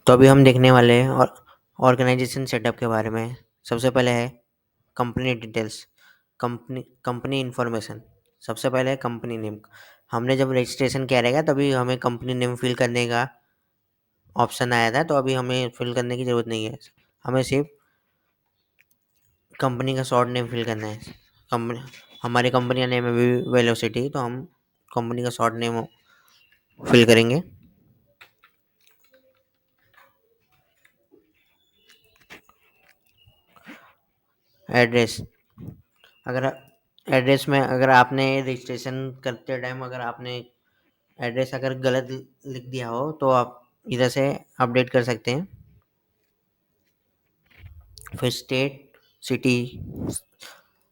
तो अभी हम देखने वाले हैं और ऑर्गेनाइजेशन सेटअप के बारे में। सबसे पहले है company details, company company information. सबसे पहले है कंपनी नेम। हमने जब रजिस्ट्रेशन किया रहेगा तभी हमें कंपनी नेम फिल करने का ऑप्शन आया था, तो अभी हमें फिल करने की ज़रूरत नहीं है। हमें सिर्फ कंपनी का शॉर्ट नेम फिल करना है। कंपनी हमारी कंपनी का नेम है वेलोसिटी, तो हम कंपनी का शॉर्ट नेम फिल करेंगे। एड्रेस, अगर एड्रेस में अगर आपने रजिस्ट्रेशन करते टाइम अगर आपने एड्रेस अगर गलत लिख दिया हो तो आप इधर से अपडेट कर सकते हैं। फिर स्टेट, सिटी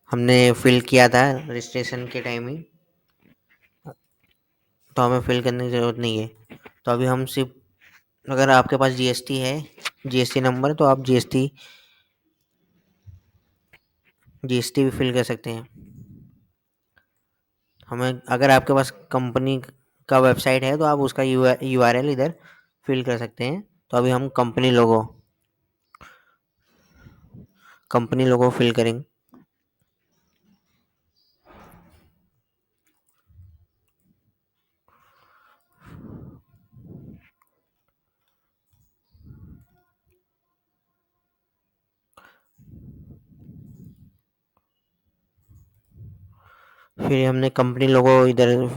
हमने फिल किया था रजिस्ट्रेशन के टाइम ही, तो हमें फिल करने की ज़रूरत नहीं है। तो अभी हम सिर्फ अगर आपके पास जीएसटी है, जीएसटी नंबर, तो आप जीएसटी भी फिल कर सकते हैं। हमें अगर आपके पास कंपनी का वेबसाइट है तो आप उसका यूआरएल इधर फिल कर सकते हैं। तो अभी हम कंपनी लोगो फिल करेंगे। फिर हमने कंपनी लोगो इधर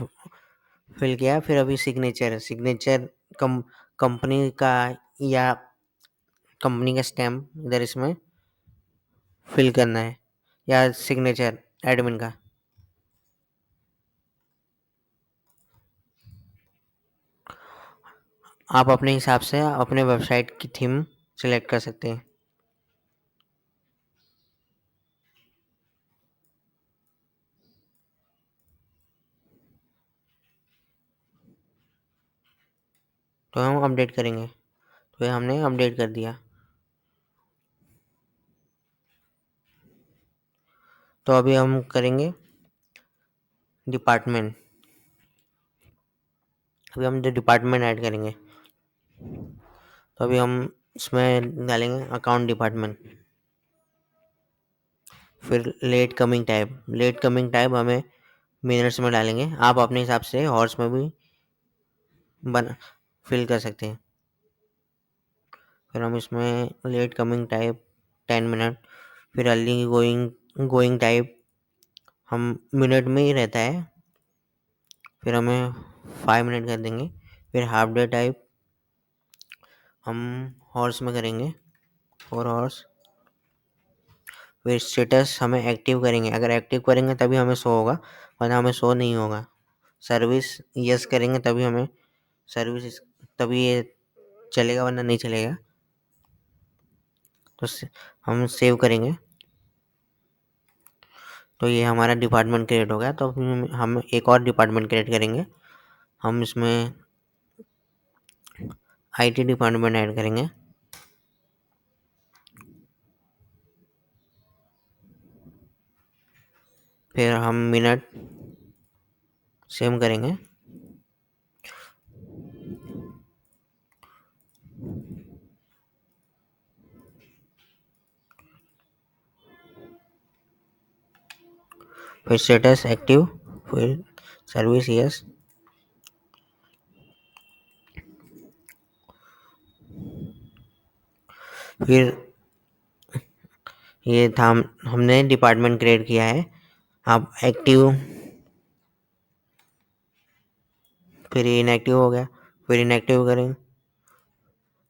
फिल किया। फिर अभी सिग्नेचर सिग्नेचर कम कंपनी का या कंपनी का स्टैम्प इधर इसमें फिल करना है, या सिग्नेचर एडमिन का। आप अपने हिसाब से अपने वेबसाइट की थीम सेलेक्ट कर सकते हैं। तो हम अपडेट करेंगे, तो ये हमने अपडेट कर दिया। तो अभी हम करेंगे डिपार्टमेंट। अभी हम जो डिपार्टमेंट ऐड करेंगे, तो अभी हम इसमें डालेंगे अकाउंट डिपार्टमेंट। फिर लेट कमिंग टाइप हमें मिनट्स में डालेंगे। आप अपने हिसाब से हॉर्स में भी बन फिल कर सकते हैं। फिर हम इसमें लेट कमिंग टाइप 10 मिनट। फिर अर्ली गोइंग गोइंग टाइप हम मिनट में ही रहता है, फिर हमें 5 मिनट कर देंगे। फिर हाफ डे टाइप हम हॉर्स में करेंगे, 4 हॉर्स। फिर स्टेटस हमें एक्टिव करेंगे, अगर एक्टिव करेंगे तभी हमें शो होगा, वरना हमें शो नहीं होगा। सर्विस यस करेंगे तभी हमें सर्विस तभी ये चलेगा, वरना नहीं चलेगा। तो हम सेव करेंगे। तो ये हमारा डिपार्टमेंट क्रिएट हो गया। तो हम एक और डिपार्टमेंट क्रिएट करेंगे। हम इसमें आईटी डिपार्टमेंट ऐड करेंगे। फिर हम मिनट सेम करेंगे। फिर स्टेटस एक्टिव, फिर सर्विस यस। फिर ये था हमने डिपार्टमेंट क्रिएट किया है। आप एक्टिव, फिर इनएक्टिव हो गया, फिर इनएक्टिव करें,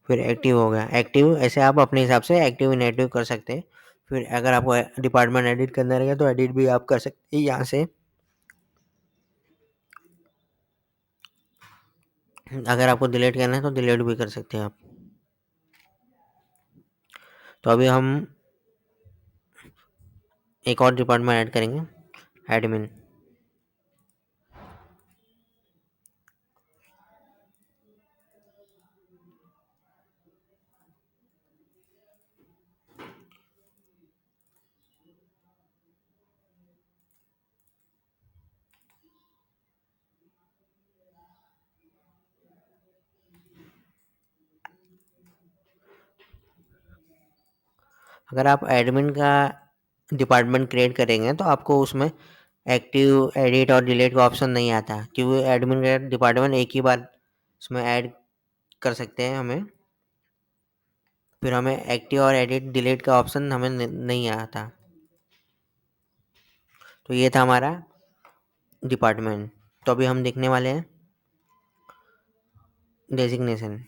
फिर एक्टिव हो गया। एक्टिव ऐसे आप अपने हिसाब से एक्टिव इनएक्टिव कर सकते हैं। फिर अगर आपको डिपार्टमेंट एडिट करना रहेगा तो एडिट भी आप कर सकते हैं यहाँ से। अगर आपको डिलीट करना है तो डिलीट भी कर सकते हैं आप। तो अभी हम एक और डिपार्टमेंट ऐड करेंगे, एडमिन। अगर आप एडमिन का डिपार्टमेंट क्रिएट करेंगे तो आपको उसमें एक्टिव एडिट और डिलीट का ऑप्शन नहीं आता, क्योंकि एडमिन का डिपार्टमेंट एक ही बार उसमें ऐड कर सकते हैं हमें। फिर हमें एक्टिव और एडिट डिलीट का ऑप्शन हमें नहीं आता। तो ये था हमारा डिपार्टमेंट। तो अभी हम देखने वाले हैं डेजिग्नेशन।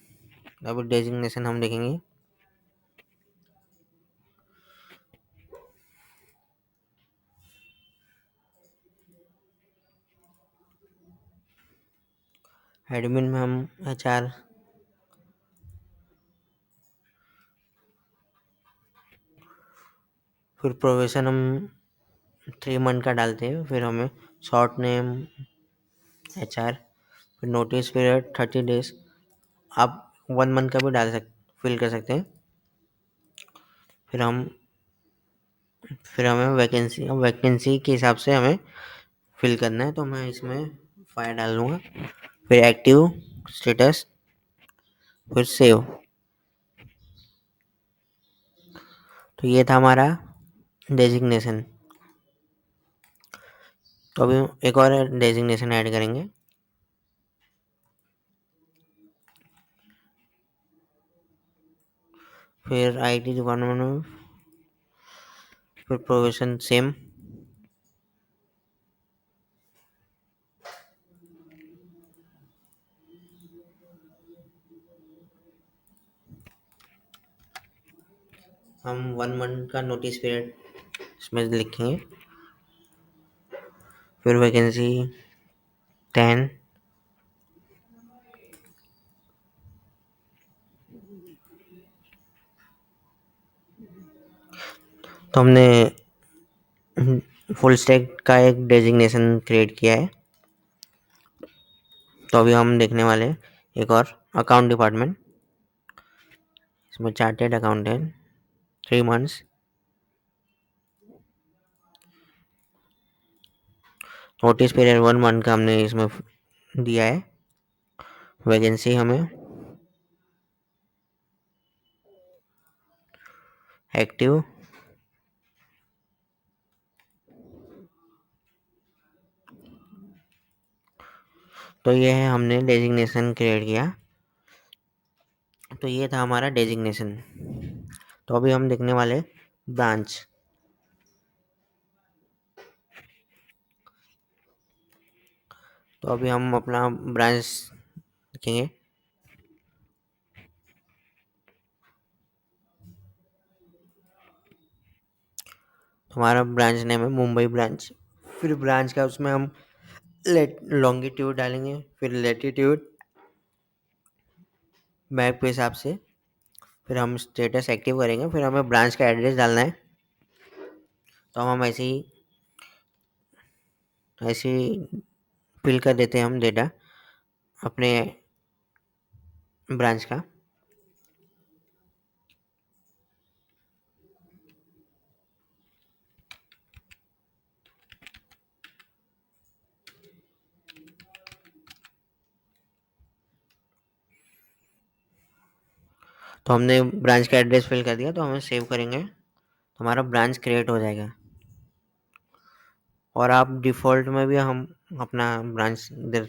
अभी डेजिग्नेशन हम देखेंगे। एडमिन में हम HR, फिर प्रोफेशन हम 3 मंथ का डालते हैं। फिर हमें शॉर्ट नेम HR, फिर नोटिस पीरियड 30 डेज। आप 1 मंथ का भी फिल कर सकते हैं। फिर हम फिर हमें वैकेंसी के हिसाब से हमें फिल करना है। तो मैं इसमें फायर डाल लूँगा, फिर एक्टिव स्टेटस, फिर सेव। तो ये था हमारा डेजिग्नेशन। तो अभी हम एक और डेजिग्नेशन ऐड करेंगे। फिर IT डिपार्टमेंट में, फिर प्रोफेशन सेम, हम 1 मंथ का नोटिस पीरियड इसमें लिखेंगे। फिर वैकेंसी 10। तो हमने फुल स्टैक का एक डेजिग्नेशन क्रिएट किया है। तो अभी हम देखने वाले हैं एक और अकाउंट डिपार्टमेंट। इसमें chartered accountant 3 months. Notice period 1 month का हमने इसमें दिया है। वैकेंसी हमें एक्टिव, तो ये है हमने डेजिग्नेशन क्रिएट किया। तो ये था हमारा डेजिग्नेशन। तो अभी हम देखने वाले ब्रांच। तो अभी हम अपना ब्रांच देखेंगे। हमारा ब्रांच नेम है मुंबई ब्रांच। फिर ब्रांच का उसमें हम लॉन्गिट्यूड डालेंगे, फिर लेटीट्यूड मैप के हिसाब से। फिर हम स्टेटस एक्टिव करेंगे, फिर हमें ब्रांच का एड्रेस डालना है। तो हम ऐसे ही फिल कर देते हैं हम डेटा अपने ब्रांच का। तो हमने ब्रांच का एड्रेस फिल कर दिया, तो हमें सेव करेंगे तो हमारा ब्रांच क्रिएट हो जाएगा। और आप डिफ़ॉल्ट में भी हम अपना ब्रांच इधर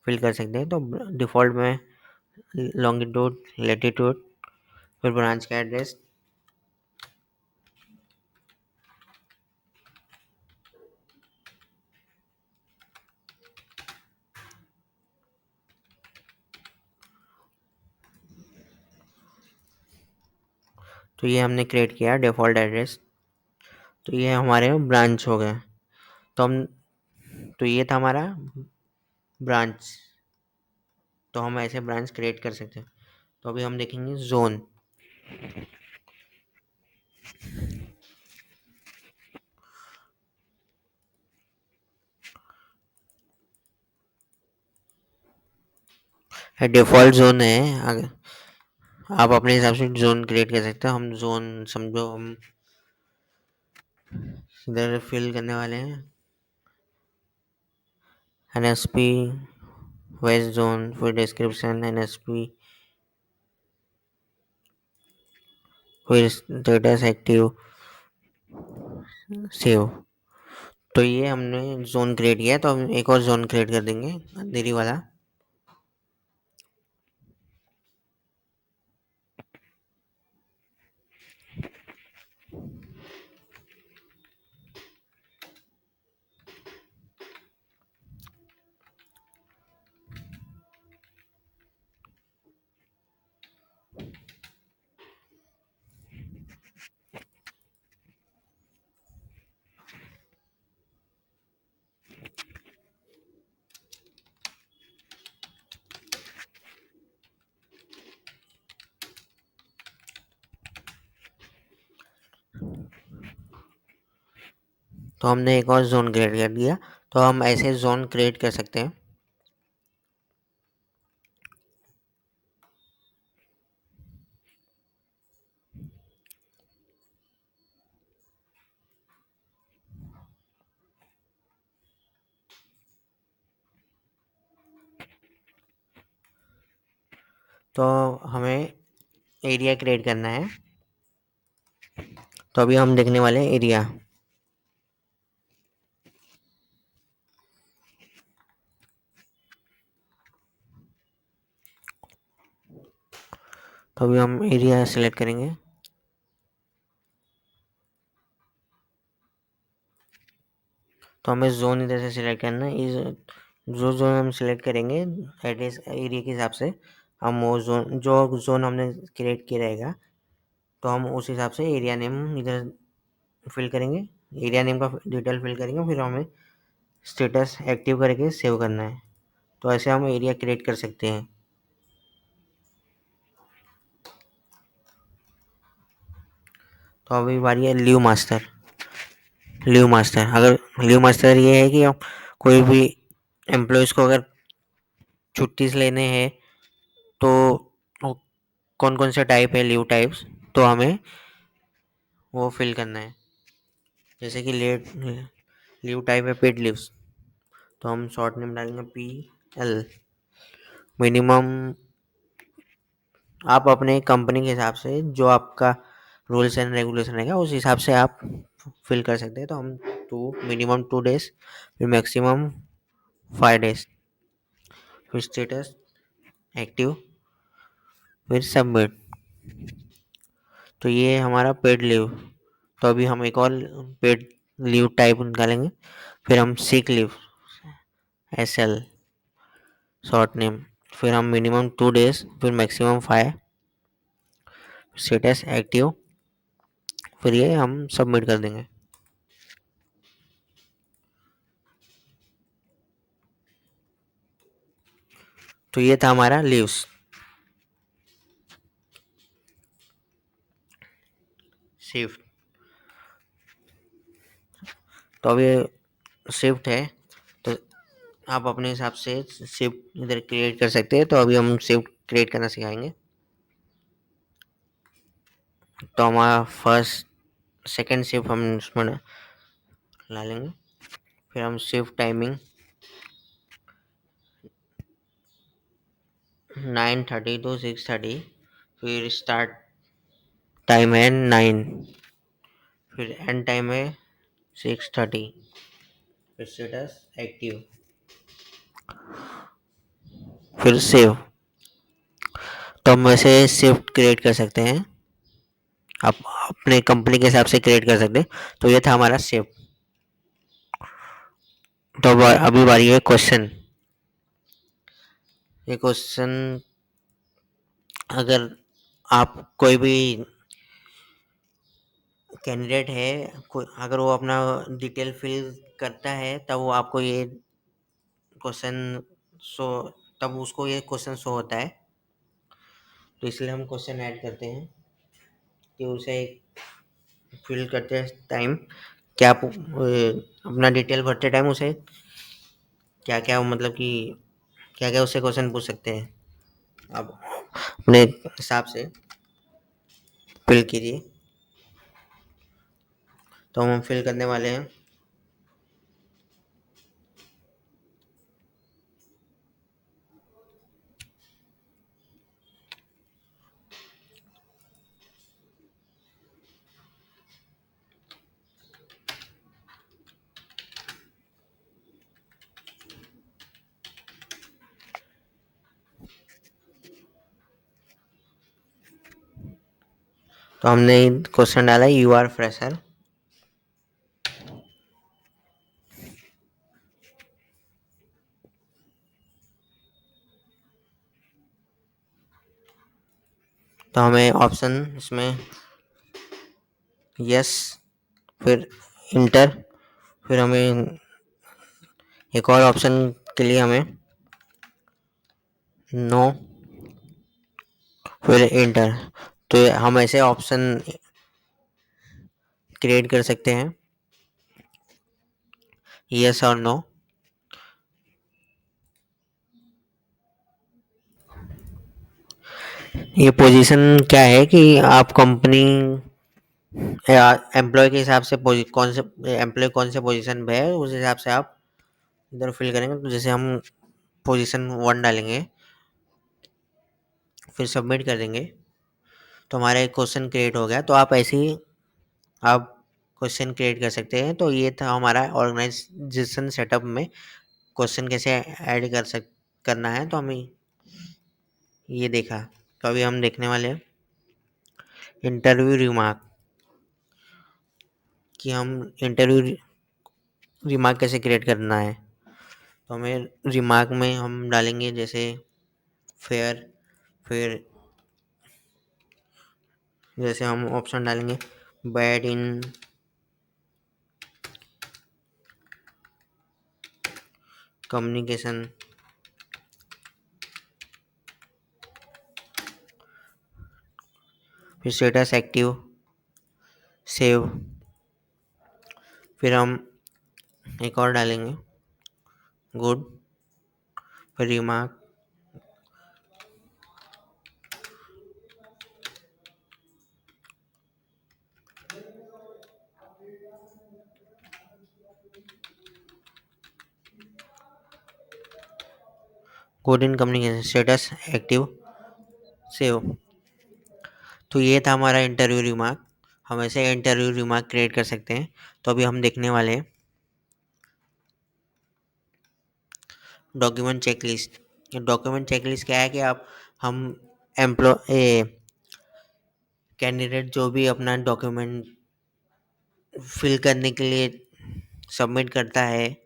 फिल कर सकते हैं। तो डिफ़ॉल्ट में लॉन्गिट्यूड, लेटीट्यूड, फिर ब्रांच का एड्रेस। तो ये हमने क्रिएट किया डिफ़ॉल्ट एड्रेस। तो ये हमारे ब्रांच हो गए। तो हम तो ये था हमारा ब्रांच। तो हम ऐसे ब्रांच क्रिएट कर सकते हैं। तो अभी हम देखेंगे जोन। डिफ़ॉल्ट जोन है, अगर आप अपने हिसाब से जोन क्रिएट कर सकते हो। हम जोन समझो हम इधर फिल करने वाले हैं NSP वेस्ट जोन, फिर डिस्क्रिप्शन NSP, फिर स्टेटस एक्टिव, सेव। तो ये हमने जोन क्रिएट किया है, तो हम एक और जोन क्रिएट कर देंगे अंधेरी वाला। तो हमने एक और जोन क्रिएट कर दिया। तो हम ऐसे जोन क्रिएट कर सकते हैं। तो हमें एरिया क्रिएट करना है। तो अभी हम देखने वाले हैं एरिया। तो अभी हम एरिया सेलेक्ट करेंगे। तो हमें जोन इधर से सिलेक्ट करना है। इस जो जोन हम सिलेक्ट करेंगे एड्रेस एरिया के हिसाब से, हम वो जोन, जो जोन हमने क्रिएट किया रहेगा, तो हम उस हिसाब से एरिया नेम इधर फिल करेंगे। एरिया नेम का डिटेल फिल करेंगे, फिर हमें स्टेटस एक्टिव करके सेव करना है। तो ऐसे हम एरिया क्रिएट कर सकते हैं। तो अभी बारी है लीव मास्टर। लीव मास्टर ये है कि हम कोई भी एम्प्लॉयज़ को अगर छुट्टी लेने हैं, तो कौन कौन से टाइप है लीव टाइप्स, तो हमें वो फिल करना है। जैसे कि लेट लीव टाइप है पेड लीव्स, तो हम शॉर्ट नेम डालेंगे PL। मिनिमम आप अपने कंपनी के हिसाब से, जो आपका रूल्स एंड रेगुलेशन रहेगा उस हिसाब से आप फिल कर सकते हैं। तो हम मिनिमम 2 डेज, फिर मैक्सिमम 5 डेज, फिर स्टेटस एक्टिव, फिर सबमिट। तो ये हमारा पेड लीव। तो अभी हम एक और पेड लीव टाइप निकालेंगे। फिर हम sick leave, SL short name, फिर हम मिनिमम 2 डेज, फिर मैक्सिमम 5, स्टेटस एक्टिव, फिर ये हम सबमिट कर देंगे। तो ये था हमारा लीव्स। शिफ्ट। तो अब ये शिफ्ट है, तो आप अपने हिसाब से शिफ्ट इधर क्रिएट कर सकते हैं। तो अभी हम शिफ्ट क्रिएट करना सिखाएंगे। तो हमारा फर्स्ट सेकंड शिफ्ट हम उसमें ला लेंगे। फिर हम शिफ्ट टाइमिंग 9:30 to 6:30, फिर स्टार्ट टाइम है 9, फिर एंड टाइम है 6:30, फिर स्टेटस एक्टिव, फिर सेव। तो हम वैसे शिफ्ट क्रिएट कर सकते हैं, आप अपने कंपनी के हिसाब से क्रिएट कर सकते हैं। तो ये था हमारा शिफ्ट। तो अभी बारी है क्वेश्चन। ये क्वेश्चन, अगर आप कोई भी कैंडिडेट है, अगर वो अपना डिटेल फिल करता है, तब वो आपको ये क्वेश्चन शो तब उसको ये क्वेश्चन शो होता है। तो इसलिए हम क्वेश्चन ऐड करते हैं कि उसे फिल करते टाइम क्या अपना डिटेल भरते टाइम उसे क्या क्या, मतलब कि क्या क्या उससे क्वेश्चन पूछ सकते हैं। आप अपने हिसाब से फिल कीजिए। तो हम फिल करने वाले हैं। तो हमने क्वेश्चन डाला यू आर फ्रेशर। तो हमें ऑप्शन इसमें यस, फिर इंटर, फिर हमें एक और ऑप्शन के लिए हमें नो, फिर इंटर। तो हम ऐसे ऑप्शन क्रिएट कर सकते हैं, यस और नो। ये पोजीशन क्या है कि आप कंपनी एम्प्लॉय के हिसाब से कौन से एम्प्लॉय कौन से पोजीशन पे है उस हिसाब से आप इधर फिल करेंगे। तो जैसे हम पोजीशन 1 डालेंगे, फिर सबमिट कर देंगे, तो हमारा एक क्वेश्चन क्रिएट हो गया। तो आप ऐसे ही आप क्वेश्चन क्रिएट कर सकते हैं। तो ये था हमारा ऑर्गेनाइजेशन सेटअप में क्वेश्चन कैसे ऐड करना है। तो हमें ये देखा। तो अभी हम देखने वाले हैं इंटरव्यू रिमार्क, कि हम इंटरव्यू रिमार्क कैसे क्रिएट करना है। तो हमें रिमार्क में हम डालेंगे जैसे फेयर, फिर जैसे हम ऑप्शन डालेंगे बैड इन कम्युनिकेशन, फिर स्टेटस एक्टिव, सेव, फिर हम एक और डालेंगे गुड, फिर remark, good in communication, status active, save. तो ये था हमारा इंटरव्यू रिमार्क। हम ऐसे इंटरव्यू रिमार्क क्रिएट कर सकते हैं। तो अभी हम देखने वाले हैं डॉक्यूमेंट चेकलिस्ट। डॉक्यूमेंट चेकलिस्ट क्या है कि आप हम एम्प्लॉय कैंडिडेट जो भी अपना डॉक्यूमेंट फिल करने के लिए सबमिट करता है,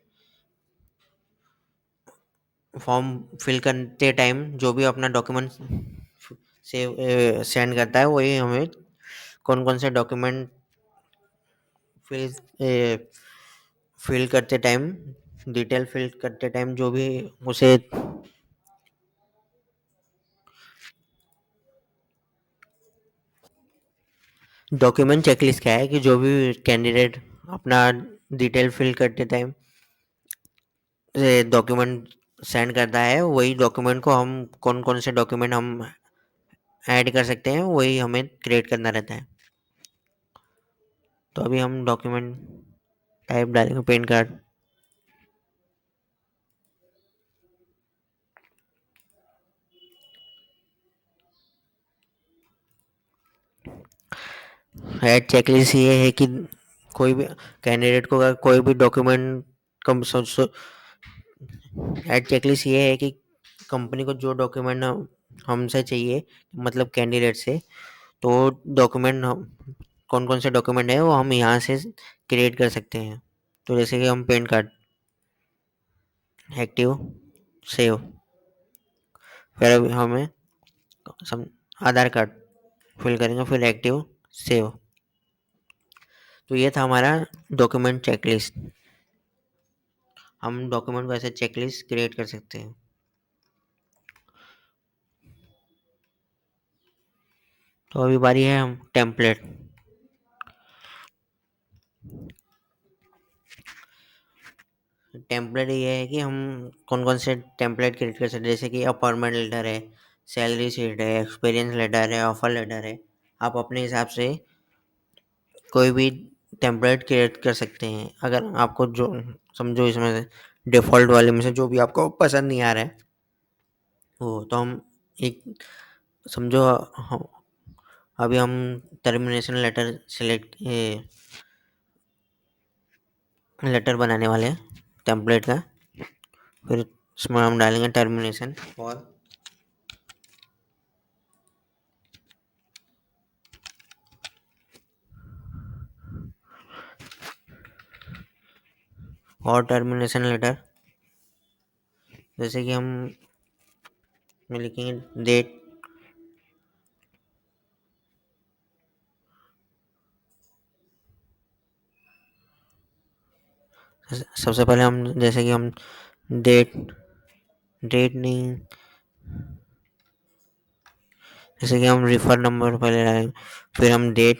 फॉर्म फिल करते टाइम जो भी अपना डॉक्यूमेंट से सेंड करता है, वही हमें कौन कौन से डॉक्यूमेंट फिल फिल करते टाइम, डिटेल फिल करते टाइम जो भी उसे डॉक्यूमेंट चेकलिस्ट क्या है कि जो भी कैंडिडेट अपना डिटेल फिल करते टाइम डॉक्यूमेंट सेंड करता है, वही डॉक्यूमेंट को हम कौन कौन से डॉक्यूमेंट हम ऐड कर सकते हैं वही हमें क्रिएट करना रहता है। तो अभी हम डॉक्यूमेंट टाइप डालेंगे पैन कार्ड, ऐड चेकलिस्ट ये है कि कोई भी कैंडिडेट को अगर कोई भी डॉक्यूमेंट कम ऐड चेकलिस्ट ये है कि कंपनी को जो डॉक्यूमेंट हमसे चाहिए, मतलब कैंडिडेट से, तो डॉक्यूमेंट कौन कौन से डॉक्यूमेंट है वो हम यहाँ से क्रिएट कर सकते हैं। तो जैसे कि हम पैन कार्ड एक्टिव, सेव, फिर अभी हमें सम आधार कार्ड फिल करेंगे, फिर एक्टिव, सेव। तो ये था हमारा डॉक्यूमेंट चेकलिस्ट। हम डॉक्यूमेंट को ऐसे चेकलिस्ट क्रिएट कर सकते हैं। तो अभी बारी है हम टेम्पलेट। टेम्पलेट ये है कि हम कौन कौन से टेम्पलेट क्रिएट कर सकते हैं। जैसे कि अपॉइंटमेंट लेटर है, सैलरी शीट है, एक्सपीरियंस लेटर है, ऑफर लेटर है। आप अपने हिसाब से कोई भी टेम्पलेट क्रिएट कर सकते हैं। अगर आपको जो समझो इसमें से डिफ़ॉल्ट वाले में से जो भी आपको पसंद नहीं आ रहा है वो, तो हम एक समझो अभी हम टर्मिनेशन लेटर सेलेक्ट लेटर बनाने वाले हैं टेम्पलेट का। फिर उसमें हम डालेंगे टर्मिनेशन और टर्मिनेशन लेटर, जैसे कि हम लिखेंगे डेट, सबसे पहले हम जैसे कि हम डेट, डेट नहीं, जैसे कि हम रिफर नंबर पहले डालेंगे, फिर हम डेट,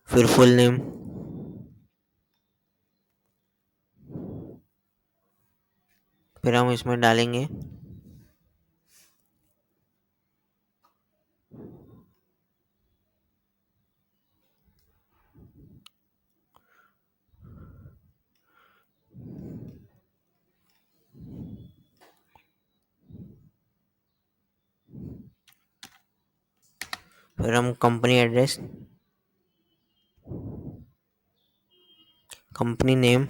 फिर फुल नेम, फिर हम इसमें डालेंगे फिर हम कंपनी एड्रेस, कंपनी नेम,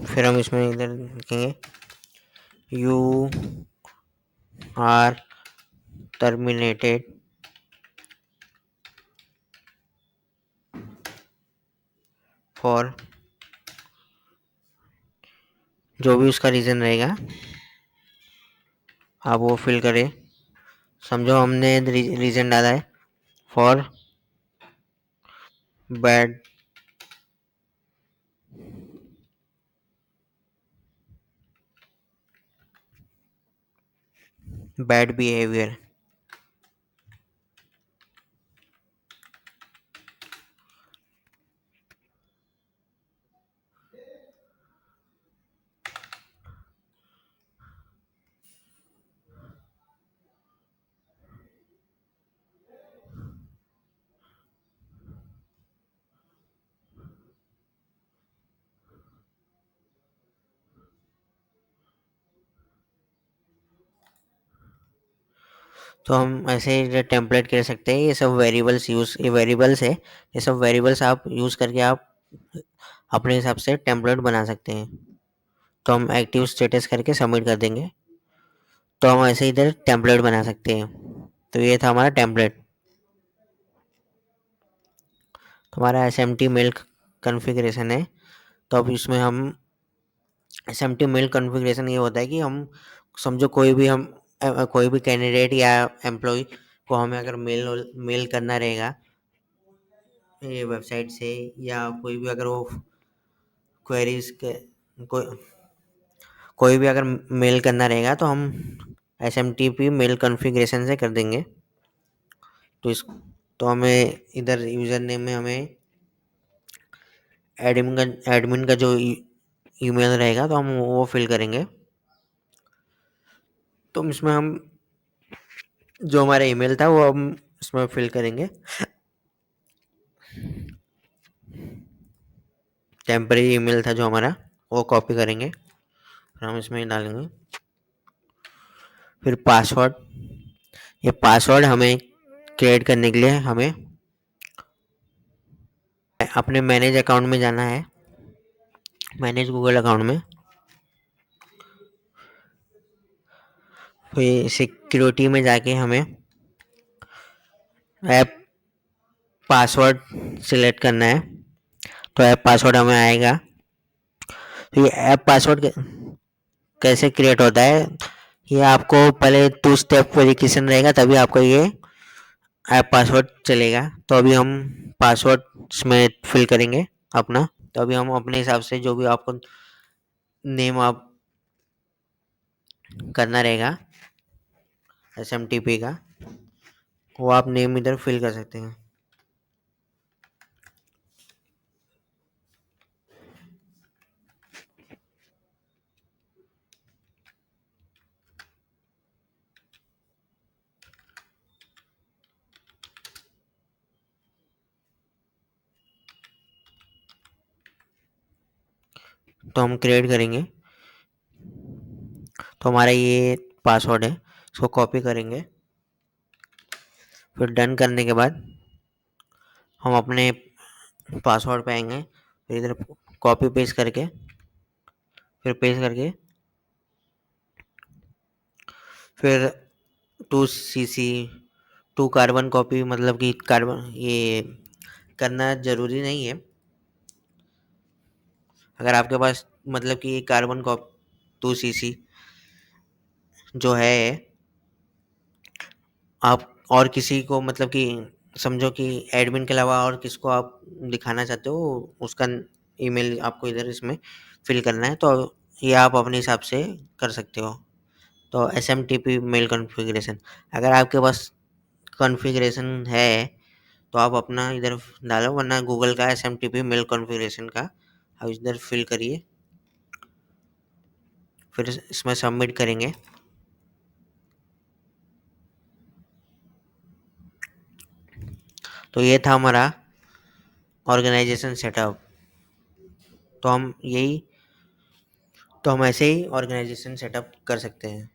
फिर हम इसमें इधर लिखेंगे यू आर टर्मिनेटेड फॉर, जो भी उसका रीज़न रहेगा आप वो फिल करें। समझो हमने रीज़न डाला है फॉर बैड, बैड बिहेवियर, तो हम ऐसे टेम्पलेट कर सकते हैं। ये सब वेरिएबल्स यूज़, ये वेरिएबल्स है, ये सब वेरिएबल्स आप यूज़ करके आप अपने हिसाब से टेम्पलेट बना सकते हैं। तो हम एक्टिव स्टेटस करके सबमिट कर देंगे, तो हम ऐसे इधर टेम्पलेट बना सकते हैं। तो ये था हमारा टेम्पलेट। तो हमारा SMT मेल कॉन्फ़िगरेशन है। तो अब इसमें हम SMT मेल कॉन्फ़िगरेशन ये होता है कि हम समझो कोई भी कैंडिडेट या एम्प्लॉय को हमें अगर मेल करना रहेगा ये वेबसाइट से, या कोई भी अगर वो क्वेरीज के को, कोई भी अगर मेल करना रहेगा तो हम SMTP मेल कॉन्फ़िगरेशन से कर देंगे। तो इस तो हमें इधर यूज़र नेम में हमें एडमिन का जो ईमेल रहेगा तो हम वो फिल करेंगे। तो इसमें हम जो हमारा ईमेल था वो हम इसमें फिल करेंगे। टेम्परेरी ईमेल था जो हमारा, वो कॉपी करेंगे, फिर हम इसमें डालेंगे। फिर पासवर्ड, ये पासवर्ड हमें क्रिएट करने के लिए हमें अपने मैनेज अकाउंट में जाना है, मैनेज गूगल अकाउंट में। फिर सिक्योरिटी में जाके हमें ऐप पासवर्ड सिलेक्ट करना है। तो ऐप पासवर्ड हमें आएगा। तो ये ऐप पासवर्ड कैसे क्रिएट होता है, ये आपको पहले 2 स्टेप वेरिफिकेशन रहेगा तभी आपको ये ऐप पासवर्ड चलेगा। तो अभी हम पासवर्ड इसमें फिल करेंगे अपना। तो अभी हम अपने हिसाब से जो भी आपको नेम आप करना रहेगा SMTP का, वो आप नेम इधर फिल कर सकते हैं। तो हम क्रिएट करेंगे। तो हमारा ये पासवर्ड है, इसको कॉपी करेंगे। फिर डन करने के बाद हम अपने पासवर्ड पे आएंगे, फिर इधर कॉपी पेस्ट करके फिर पेस्ट करके फिर 2 cc 2 कार्बन कॉपी, मतलब कि कार्बन ये करना ज़रूरी नहीं है। अगर आपके पास मतलब कि कार्बन कॉप 2 cc जो है, आप और किसी को मतलब कि समझो कि एडमिन के अलावा और किसको आप दिखाना चाहते हो, उसका ईमेल आपको इधर इसमें फिल करना है, तो ये आप अपने हिसाब से कर सकते हो। तो SMTP मेल कॉन्फ़िगरेशन, अगर आपके पास कॉन्फ़िगरेशन है तो आप अपना इधर डालो, वरना गूगल का SMTP मेल कॉन्फ़िगरेशन का आप इधर फिल करिए, फिर इसमें सबमिट करेंगे। तो ये था हमारा ऑर्गेनाइजेशन सेटअप। तो हम यही तो हम ऐसे ही ऑर्गेनाइजेशन सेटअप कर सकते हैं।